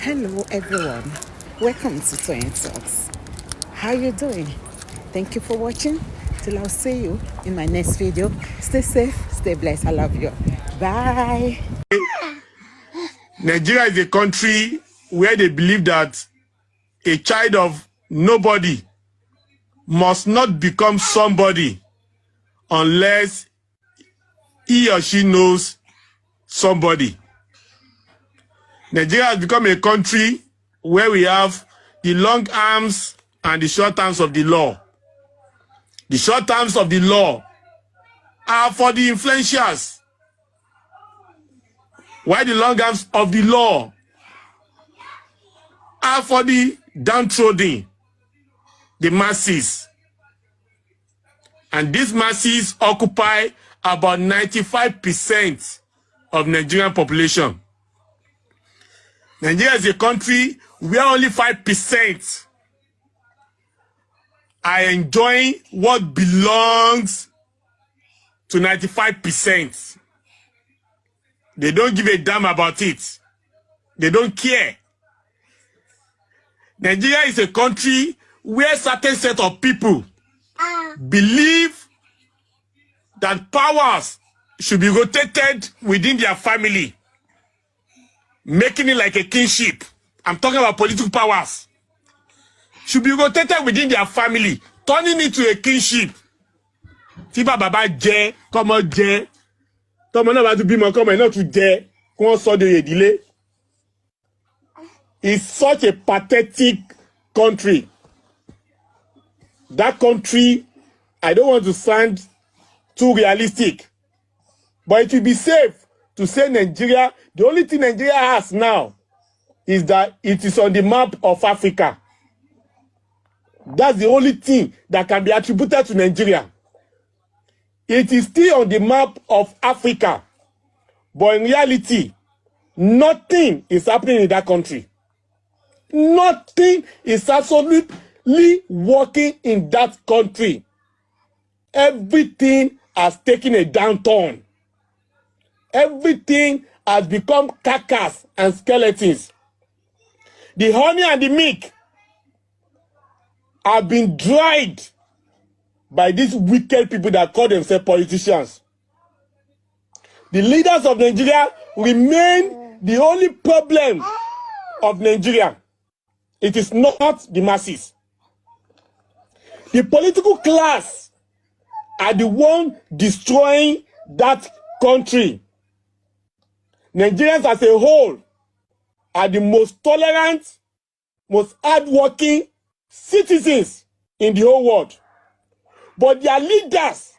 Hello everyone, welcome to Toyeen Talks. How you doing? Thank you for watching. Till I'll see you in my next video. Stay safe, stay blessed. I love you. Bye. Nigeria is a country where they believe that a child of nobody must not become somebody unless he or she knows somebody. Nigeria has become a country where we have the long arms and the short arms of the law. The short arms of the law are for the influenciers, while the long arms of the law are for the downtrodden, the masses. And these masses occupy about 95% of Nigerian population. Nigeria is a country where only 5% are enjoying what belongs to 95%. They don't give a damn about it. They don't care. Nigeria is a country where certain set of people believe that powers should be rotated within their family, making it like a kingship. I'm talking about political powers. Should be rotated within their family, turning it to a kingship. Tí bàbá jẹ́, kọ́mọ jẹ́, tọ́mọ náà bá tún bímọ kọ́mọ náà tún jẹ́, kí wọ́n sọ de ìdílé. It's such a pathetic country. That country, I don't want to sound too realistic, but it will be safe to say Nigeria, the only thing Nigeria has now is that it is on the map of Africa. That's the only thing that can be attributed to Nigeria. It is still on the map of Africa, but in reality, nothing is happening in that country. Nothing is absolutely working in that country. Everything has taken a downturn. Everything has become carcass and skeletons. The honey and the milk have been dried by these wicked people that call themselves politicians. The leaders of Nigeria remain the only problem of Nigeria. It is not the masses. The political class are the one destroying that country. Nigerians as a whole are the most tolerant, most hardworking citizens in the whole world. But their leaders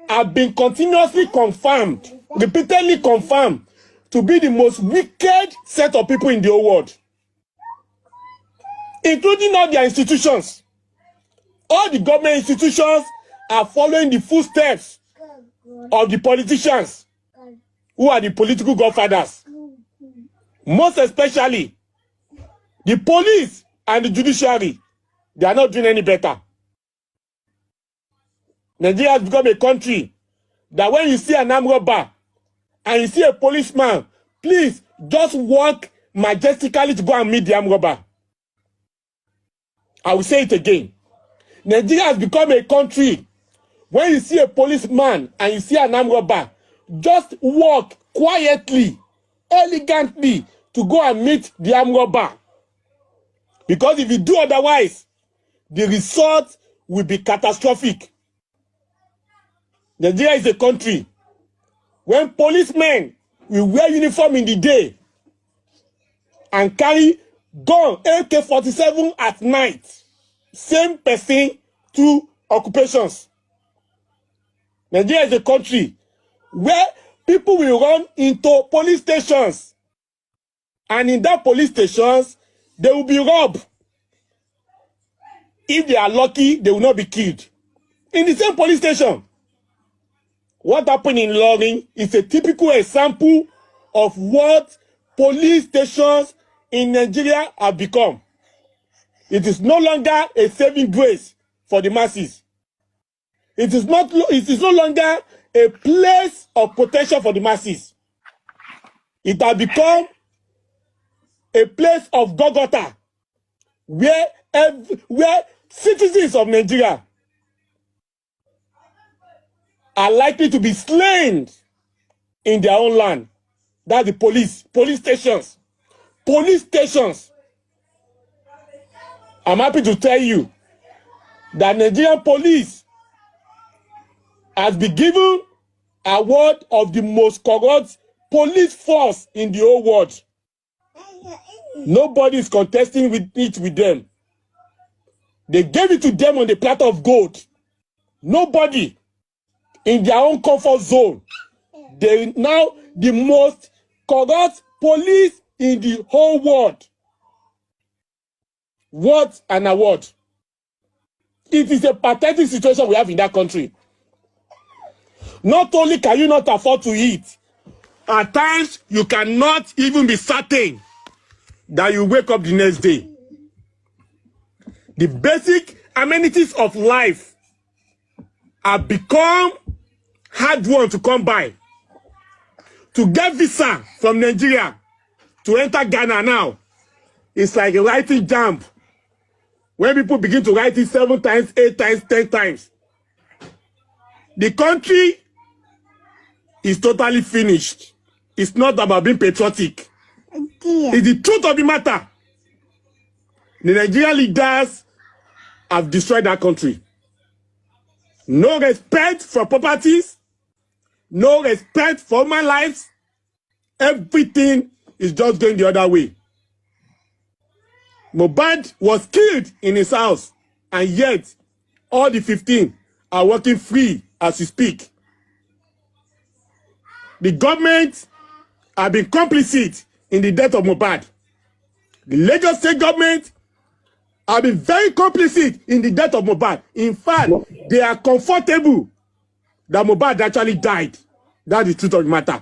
have been continuously confirmed, repeatedly confirmed, to be the most wicked set of people in the whole world, including all their institutions. All the government institutions are following the footsteps of the politicians who are the political godfathers. Most especially, the police and the judiciary, they are not doing any better. Nigeria has become a country that when you see an armed robber and you see a policeman, please just walk majestically to go and meet the armed robber. I will say it again. Nigeria has become a country when you see a policeman and you see an armed robber, just walk quietly, elegantly to go and meet the armed robber. Because if you do otherwise, the result will be catastrophic. Nigeria is a country when policemen will wear uniform in the day and carry gun AK-47 at night. Same person, two occupations. Nigeria is a country where people will run into police stations, and in that police stations, they will be robbed. If they are lucky, they will not be killed. In the same police station. What happened in Loring is a typical example of what police stations in Nigeria have become. It is no longer a saving grace for the masses. It is no longer a place of protection for the masses. It has become a place of Golgotha, where citizens of Nigeria are likely to be slain in their own land. That's the police stations. Police stations. I'm happy to tell you that Nigerian police has been given award of the most corrupt police force in the whole world. Nobody is contesting with them. They gave it to them on the platter of gold. Nobody in their own comfort zone. They now the most corrupt police in the whole world. What an award. It is a pathetic situation we have in that country. Not only can you not afford to eat, at times you cannot even be certain that you wake up the next day. The basic amenities of life have become hard one to come by. To get visa from Nigeria to enter Ghana now, it's like writing jump. When people begin to write it 7 times, 8 times, 10 times, the country is totally finished. It's not about being patriotic. It's the truth of the matter. The Nigerian leaders have destroyed that country. No respect for properties. No respect for human lives. Everything is just going the other way. Mohbad was killed in his house, and yet all the 15 are working free as we speak. The government have been complicit in the death of Mohbad. The Lagos State government have been very complicit in the death of Mohbad. In fact, they are comfortable that Mohbad actually died. That's the truth of the matter.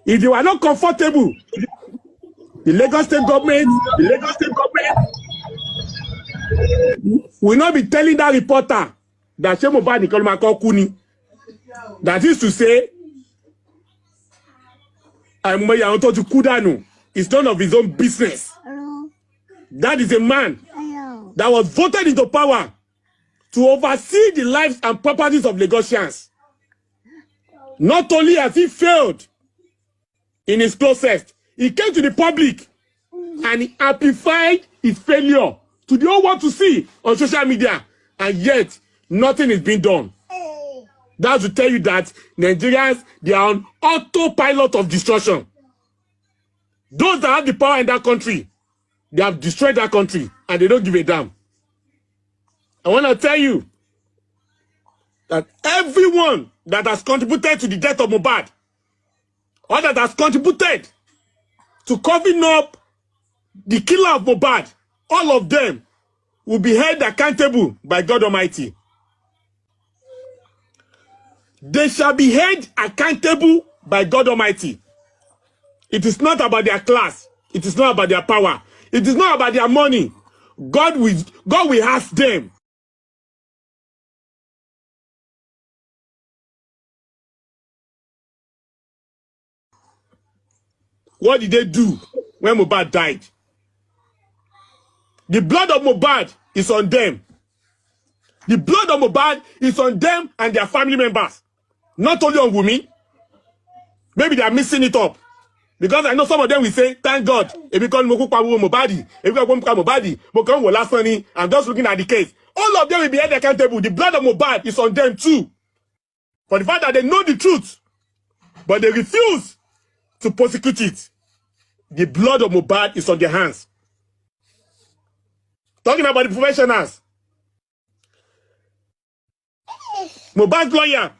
If they were not comfortable, the Lagos State government will not be telling that reporter that Mohbad Nikolomako Kuni. That is to say, it's none of his own business. That is a man that was voted into power to oversee the lives and properties of Lagosians. Not only has he failed in his closest, he came to the public and he amplified his failure to the whole world to see on social media, and yet nothing is being done. That's to tell you that Nigerians, they are on autopilot of destruction. Those that have the power in that country, they have destroyed that country and they don't give a damn. I want to tell you that everyone that has contributed to the death of Mohbad, or that has contributed to covering up the killer of Mohbad, all of them will be held accountable by God Almighty. They shall be held accountable by God Almighty. It is not about their class. It is not about their power. It is not about their money. God will ask them. What did they do when Mohbad died? The blood of Mohbad is on them. The blood of Mohbad is on them and their family members. Not only on Wumi. Maybe they are mixing it up. Because I know some of them will say, thank God. I'm just looking at the case. All of them will be held accountable. The blood of Mohbad is on them too. For the fact that they know the truth, but they refuse to prosecute it. The blood of Mohbad is on their hands. Talking about the professionals. Mohbad's lawyer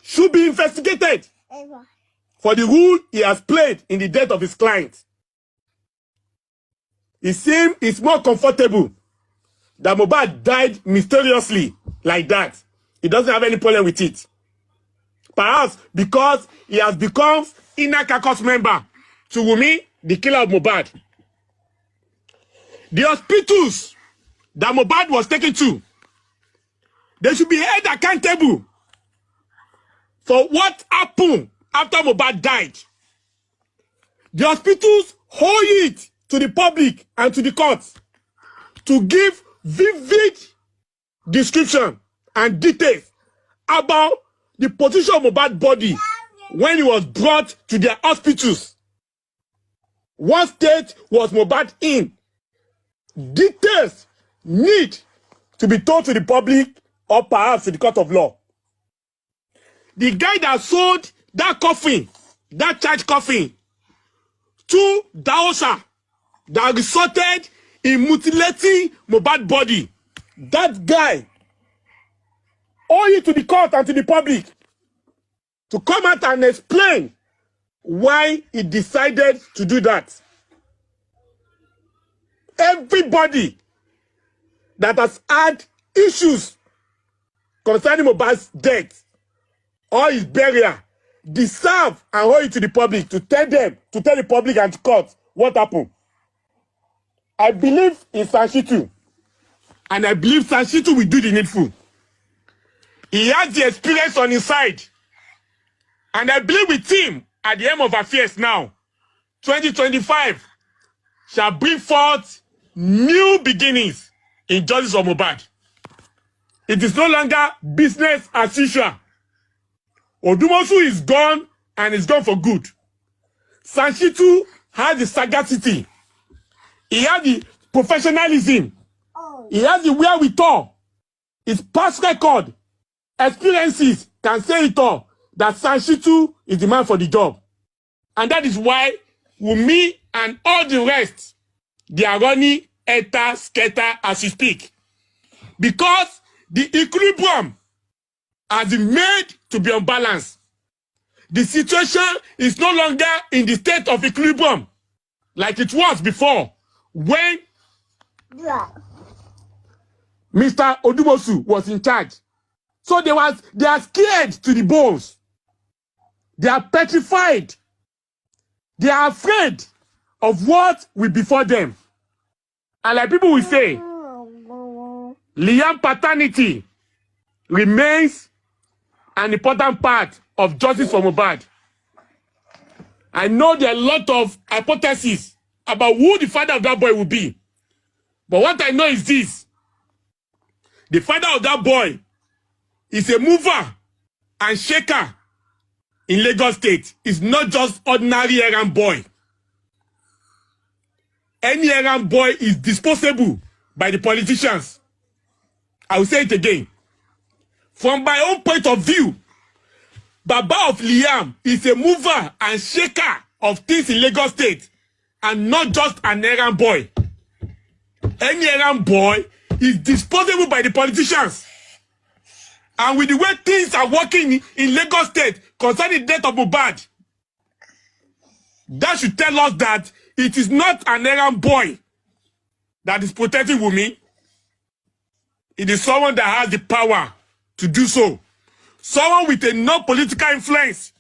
should be investigated for the role he has played in the death of his client. It seems it's more comfortable that Mohbad died mysteriously like that. He doesn't have any problem with it. Perhaps because he has become inner caucus member to Wumi, the killer of Mohbad. The hospitals that Mohbad was taken to, they should be held accountable for what happened after Mohbad died. The hospitals hold it to the public and to the courts to give vivid description and details about the position of Mohbad's body when he was brought to their hospitals. What state was Mohbad in? Details need to be told to the public or perhaps to the court of law. The guy that sold that coffin, that church coffin, to Daosa that resulted in mutilating Mohbad's body, that guy owe it to the court and to the public to come out and explain why he decided to do that. Everybody that has had issues concerning Mohbad's death or his burial deserve and owe it to the public to tell the public and to court what happened. I believe in Sanshitu, and I believe Sanshitu will do the needful. He has the experience on his side, and I believe with him at the end of affairs now, 2025 shall bring forth new beginnings in Justice For Mohbad. It is no longer business as usual. Odumosu is gone, and is gone for good. Sanshitu has the sagacity. He has the professionalism. He has the wherewithal. His past record, experiences can say it all, that Sanshitu is the man for the job. And that is why Wunmi and all the rest, they are running etta scatter as we speak. Because the equilibrium has been made to be unbalanced. The situation is no longer in the state of equilibrium like it was before when Mr. Odumosu was in charge. So they are scared to the bones. They are petrified. They are afraid of what will befall them. And like people will say, Liam paternity remains an important part of Justice For Mohbad. I know there are a lot of hypotheses about who the father of that boy will be. But what I know is this. The father of that boy is a mover and shaker in Lagos State. It's not just ordinary errand boy. Any errand boy is disposable by the politicians. I will say it again. From my own point of view, Baba of Liam is a mover and shaker of things in Lagos State and not just an errand boy. Any errand boy is disposable by the politicians. And with the way things are working in Lagos State concerning the death of Mohbad, that should tell us that it is not an errand boy that is protecting Wunmi. It is someone that has the power to do so. Someone with enough political influence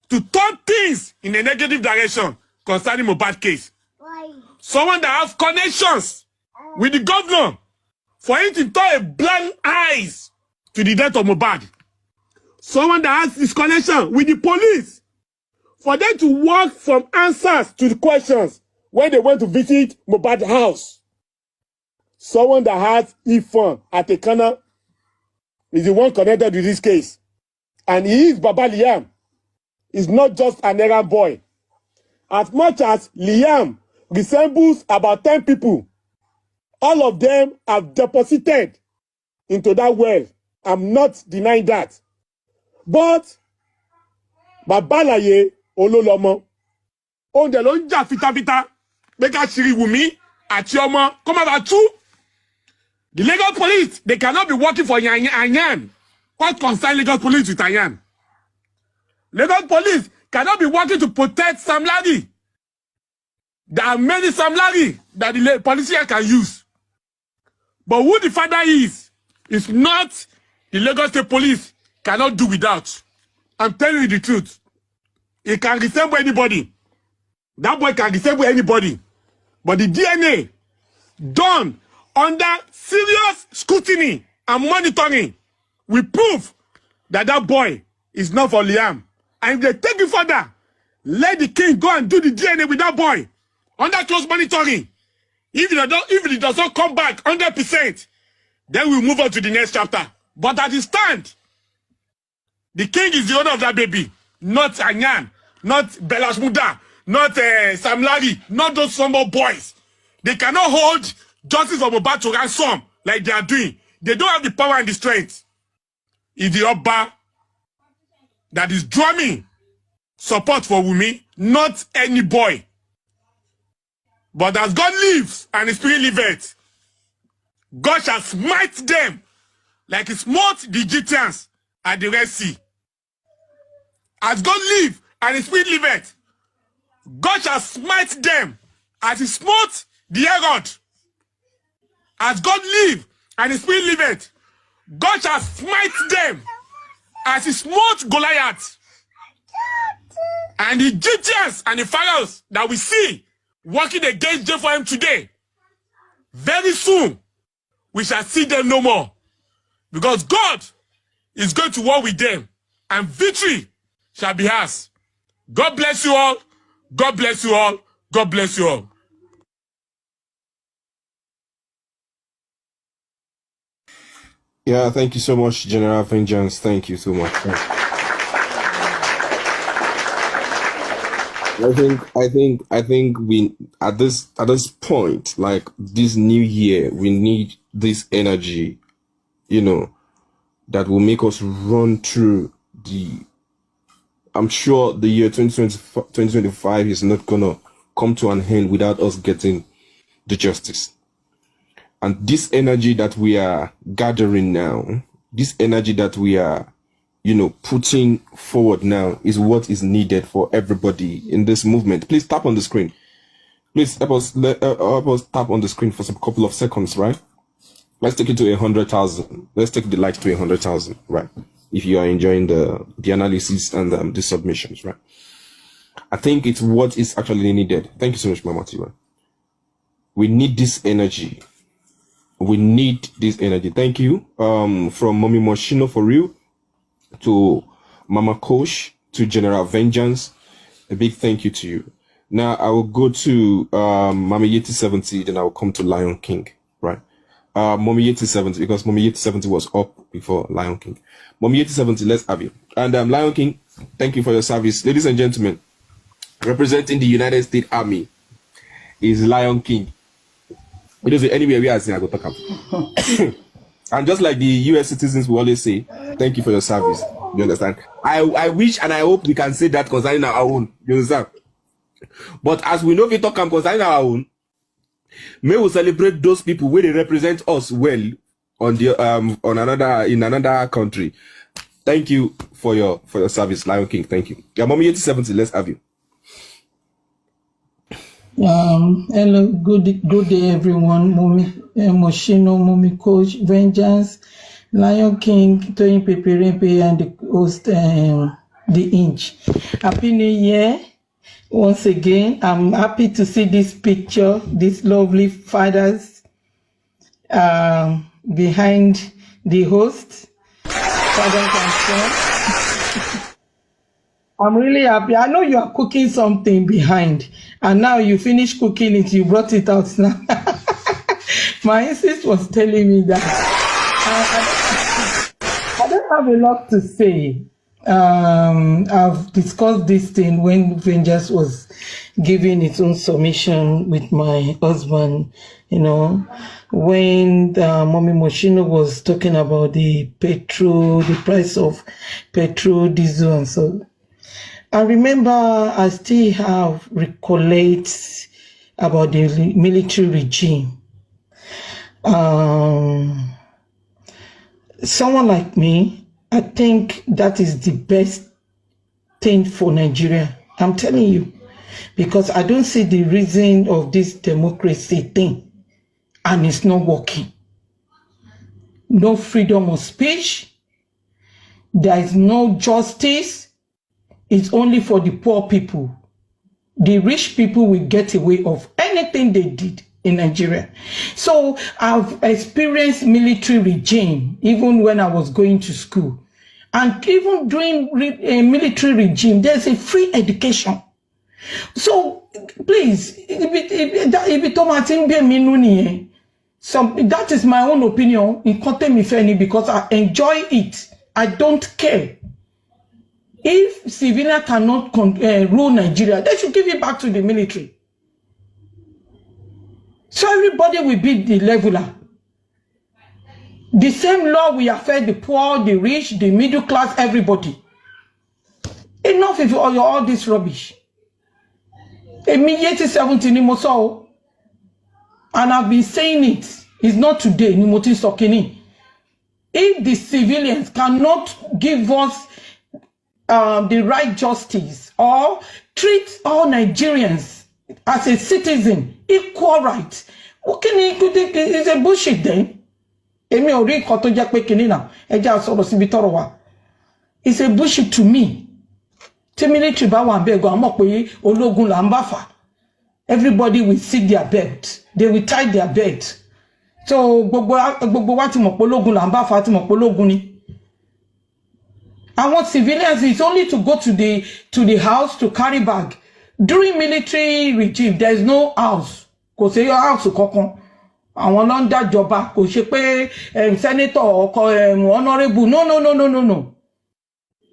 to turn things in a negative direction concerning Mohbad case. Why? Someone that has connections with the governor for him to turn a blind eyes to the death of Mohbad. Someone that has this connection with the police for them to work from answers to the questions when they went to visit Mohbad's house. Someone that has Ifon at a corner is the one connected with this case. And he is Baba Liam. He's not just an errand boy. As much as Liam resembles about 10 people, all of them have deposited into that well. I'm not denying that. But Baba Laye Ololomo, on the lonja fita beka shiri Wunmi ati omo come about two. The Lagos police, they cannot be working for Yanyan. What concerns Lagos police with Yanyan? Lagos police cannot be working to protect Sam Larry. There are many Sam Larry that the politician can use. But who the father is not the Lagos State police cannot do without. I'm telling you the truth. It can resemble anybody. That boy can resemble anybody. But the DNA done under serious scrutiny and monitoring will prove that that boy is not for Liam. And if they take it further, Let the king go and do the DNA with that boy under close monitoring. If it does not come back 100%, then we'll move on to the next chapter. But at the stand, the king is the owner of that baby, not Anyan, not Belash Muda, not Sam Larry, not those small boys. They cannot hold Justice For Mohbad to ransom like they are doing. They don't have the power and the strength. It's the Oba that is drumming support for Wunmi, not any boy. But as God lives and His Spirit liveth, God shall smite them like He smote the Egyptians at the Red Sea. As God lives and His Spirit liveth, God shall smite them as He smote the Herod. As God lives and His Spirit liveth, God shall smite them as He smote Goliath. And the Egyptians and the Pharaohs that we see working against Jephthah today, very soon we shall see them no more. Because God is going to war with them, and victory shall be ours. God bless you all. God bless you all. God bless you all. Yeah, thank you so much, General Vengeance. Thank you so much. I think we at this point, like this new year, we need this energy, you know, that will make us run through I'm sure the year 2025 is not gonna come to an end without us getting the justice. And this energy that we are gathering now, this energy that we are, you know, putting forward now is what is needed for everybody in this movement. Please tap on the screen. Please help us tap on the screen for some couple of seconds, right? Let's take it to 100,000. Let's take the likes to 100,000, right? If you are enjoying the analysis and the submissions, right? I think it's what is actually needed. Thank you so much, Mama Tiwa. We need this energy. We need this energy. Thank you. From Mommy Moshino for real to Mama Kosh to General Vengeance. A big thank you to you. Now I will go to Mommy Yeti 70, then I will come to Lion King, right? Mommy Yeti 70, because Mommy Yeti 70 was up before Lion King. Mommy Yeti 70, let's have you. And Lion King, thank you for your service. Ladies and gentlemen, representing the United States Army is Lion King. It is anywhere we are saying I go talk about. And just like the US citizens will always say, thank you for your service. You understand? I wish and I hope we can say that concerning our own. You understand? But as we know, we talk concerning our own, may we celebrate those people where they represent us well on the in another country. Thank you for your service, Lion King. Thank you. Yeah, Mommy 8070, let's have you. Hello, good day everyone. Mommy Moshino, Mommy Coach, Vengeance, Lion King, Toyin Peperepe, and the host, the Inch. Happy New Year. Once again, I'm happy to see this picture, these lovely fathers behind the host, fathers and sons. I'm really happy. I know you are cooking something behind, and now you finished cooking it, you brought it out now. My sister was telling me that. I don't have a lot to say. I've discussed this thing when Vengeance was giving its own submission with my husband, you know, when Mommy Moshino was talking about the price of petrol, diesel, and so. I remember I still have recollect about the military regime. Someone like me, I think that is the best thing for Nigeria. I'm telling you, because I don't see the reason of this democracy thing, and it's not working. No freedom of speech. There is no justice. It's only for the poor people. The rich people will get away of anything they did in Nigeria. So I've experienced military regime even when I was going to school. And even during a military regime, there's a free education. So please, if it tomatin be minuni, that is my own opinion in content me funny because I enjoy it. I don't care. If civilian cannot rule Nigeria, they should give it back to the military. So everybody will be the leveler. The same law will affect the poor, the rich, the middle class, everybody. Enough of all this rubbish. Immediately 70 ni mo so, and I've been saying it. It's not today. Ni mo ti sọ kini. If the civilians cannot give us the right justice or treat all Nigerians as a citizen, equal right, it's a bullshit then. Emi ò rí nǹkan tó jẹ́ pé kini now. Ẹ jẹ́ sọ̀rọ̀ síbi tọ́rọ̀ wà. It's a bullshit to me. Tí military bá wà ńbẹ̀ gan, mọ̀ pé ológun là ń bá fà. Everybody will sit their belt. They will tie their belt. So gbogbo wa ti mọ̀ pé ológun là ń bá fà, ti mọ̀ pé ológun ni. I want civilians is only to go to the house to carry bag. During military regime, there is no house. Kò sí house kankan. Àwọn ló ń dájọba, kò ṣe pé senator or honorable. No.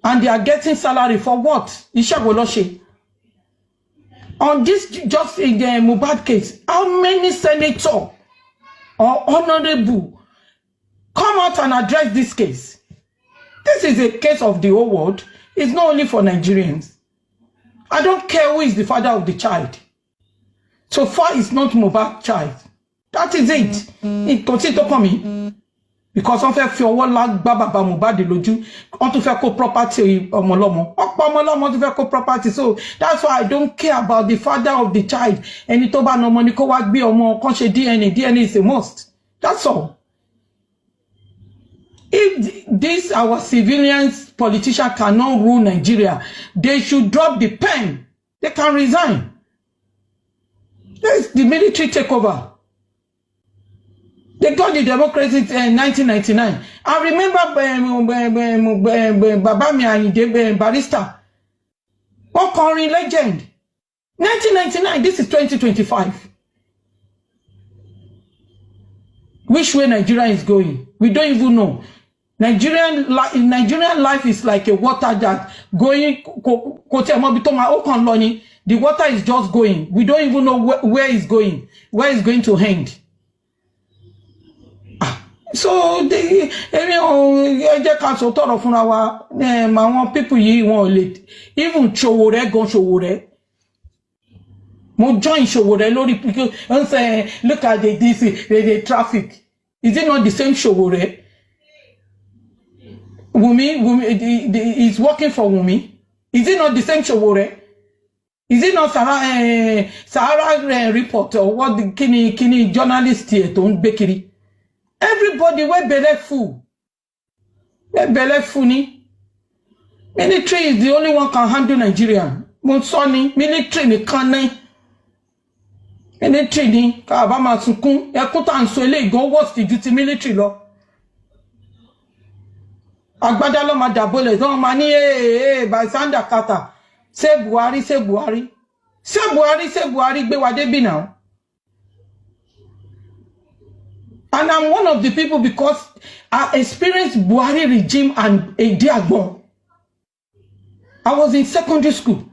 And they are getting salary for what? Iṣẹ́ wo ló ṣe? On this, just in the Mohbad case, how many senator or honorable come out and address this case? This is a case of the whole world. It's not only for Nigerians. I don't care who is the father of the child. So far, it's not Mohbad's child. That is it. It consider coming. Because on fait ọwọ́ la gba bàbá Mohbad lójú, on to fait co-property ọmọlọ́mọ. Ọ̀pọ̀ ọmọlọ́mọ to fait co-property. So that's why I don't care about the father of the child. Ẹni tó bá nọmọ ni kó wá gbé ọmọ kan ṣe DNA. DNA is a must. That's all. If this our civilians politicians cannot rule Nigeria, they should drop the pen. They can resign. Let the military take over. They got the democracy in 1999. I remember Babami Ayinde Barrister. What current legend? 1999, this is 2025. Which way Nigeria is going? We don't even know. Nigerian life is like a water that going. The water is just going. We don't even know where it's going. Where it's going to end. So the people you won't let even Showore. Mo join Showore lori because say look at the traffic. Is it not the same Showore? Wumi is working for Wumi. Is it not the same Showore? Is it not Sahara report or what the kini journalist here don't bakery? Everybody where belle full. Where belle full ni. Military is the only one can handle Nigeria. Monsoni, military ni kanai. Military ni Kabama Sukun. Ekuta and Swele go what's the duty military law. Agbada lo madabole. Don't mani by Sanda Kata. Say Buhari. Say Buhari gbe wade bi now. And I'm one of the people because I experienced Buhari regime and a day ago. I was in secondary school.